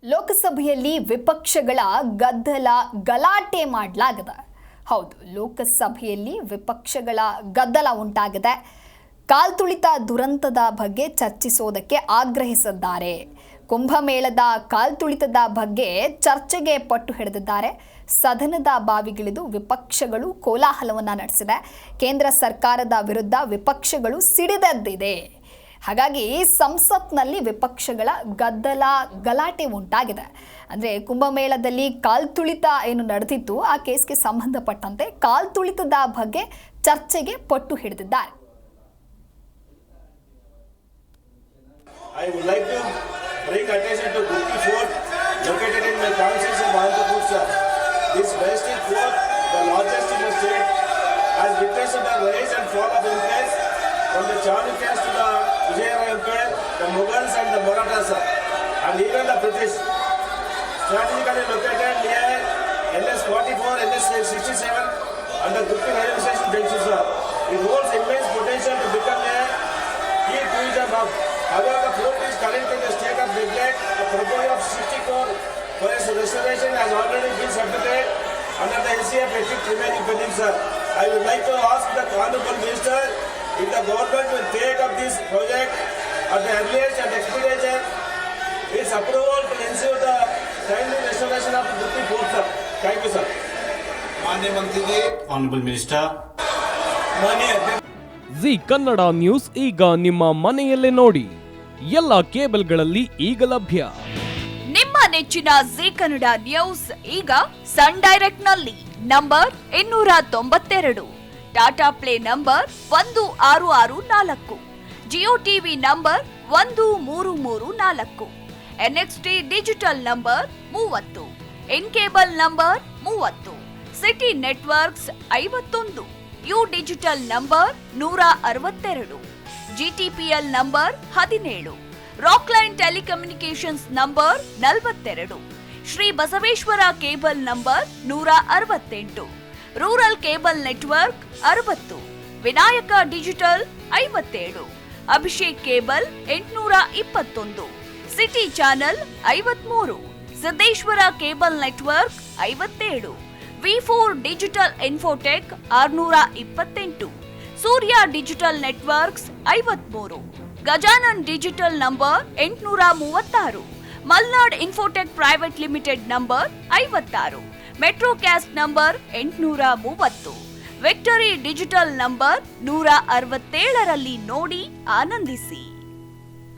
ಲೋಕಸಭೆಯಲ್ಲಿ ವಿಪಕ್ಷಗಳ ಗಲಾಟೆ ಮಾಡಲಾಗಿದೆ. ಹೌದು, ಲೋಕಸಭೆಯಲ್ಲಿ ವಿಪಕ್ಷಗಳ ಗದ್ದಲ ಉಂಟಾಗಿದೆ. ಕಾಲ್ತುಳಿತ ದುರಂತದ ಬಗ್ಗೆ ಚರ್ಚಿಸೋದಕ್ಕೆ ಆಗ್ರಹಿಸಿದ್ದಾರೆ. ಕುಂಭಮೇಳದ ಕಾಲ್ತುಳಿತದ ಬಗ್ಗೆ ಚರ್ಚೆಗೆ ಪಟ್ಟು ಹಿಡಿದಿದ್ದಾರೆ. ಸದನದ ಬಾವಿಗಿಳಿದು ವಿಪಕ್ಷಗಳು ಕೋಲಾಹಲವನ್ನು ನಡೆಸಿದೆ. ಕೇಂದ್ರ ಸರ್ಕಾರದ ವಿರುದ್ಧ ವಿಪಕ್ಷಗಳು ಸಿಡಿದೆದ್ದಿದೆ. ಹಾಗಾಗಿ ಸಂಸತ್ನಲ್ಲಿ ವಿಪಕ್ಷಗಳ ಗಲಾಟೆ ಉಂಟಾಗಿದೆ. ಅಂದರೆ ಕುಂಭಮೇಳದಲ್ಲಿ ಕಾಲ್ತುಳಿತ ಏನು ನಡೆದಿತ್ತು, ಆ ಕೇಸ್ಗೆ ಸಂಬಂಧಪಟ್ಟಂತೆ ಕಾಲ್ತುಳಿತದ ಬಗ್ಗೆ ಚರ್ಚೆಗೆ ಪಟ್ಟು ಹಿಡಿದಿದ್ದಾರೆ. I would like to bring attention to Gupti Fort, located in my constituency of Bharatapur, sir. This majestic fort, the largest in the state, has witnessed the rise and fall of empires from the Chalukyas to the Vijayanagar Empire, the Mughals and the Marathas, sir, and even the British. Strategically located near NS 44, NS 67, and the Gupti railway station junction, sir. It holds immense potential to become a key tourism hub. However, the fort is currently in the state of neglect. A proposal of 60 crore for its restoration has already been submitted under the NCF ethics remaining pending, sir. I would like to ask the Honorable Minister if the government will take up this project at the earliest and expeditious its approval to ensure the timely restoration of the Gupti Fort, sir. Thank you, sir. माननीय मंत्री जी, Honorable Minister. माननीय G Kannada news ಈಗ ನಿಮ್ಮ ಮನೆಯಲ್ಲೇ ನೋಡಿ. ಎಲ್ಲ ಕೇಬಲ್ಗಳಲ್ಲಿ ಈಗ ಲಭ್ಯ. ನಿಮ್ಮ ನೆಚ್ಚಿನ ಜಿ ಕನ್ನಡ ನ್ಯೂಸ್ ಈಗ ಸನ್ ಡೈರೆಕ್ಟ್ ನಲ್ಲಿ number 292, Tata play number 1664, Jio TV number 1334, NXT digital number 30, in cable number 30, city networks 51, U digital number 162, GTPL number 17, Rockline telecommunications number 42, Shri Basaveshwara cable number 168, rural cable network 60, Vinayaka digital 57, Abhishek cable 821, city channel 53, Siddeshwara cable network 57, V4 digital Infotech 628, Surya digital networks 53, Gajanan digital number 836, Malnad Infotech Private Limited number 56, ಮೆಟ್ರೋಕ್ಯಾಸ್ಟ್ ನಂಬರ್ 830, Victory Digital number 167ರಲ್ಲಿ ನೋಡಿ ಆನಂದಿಸಿ.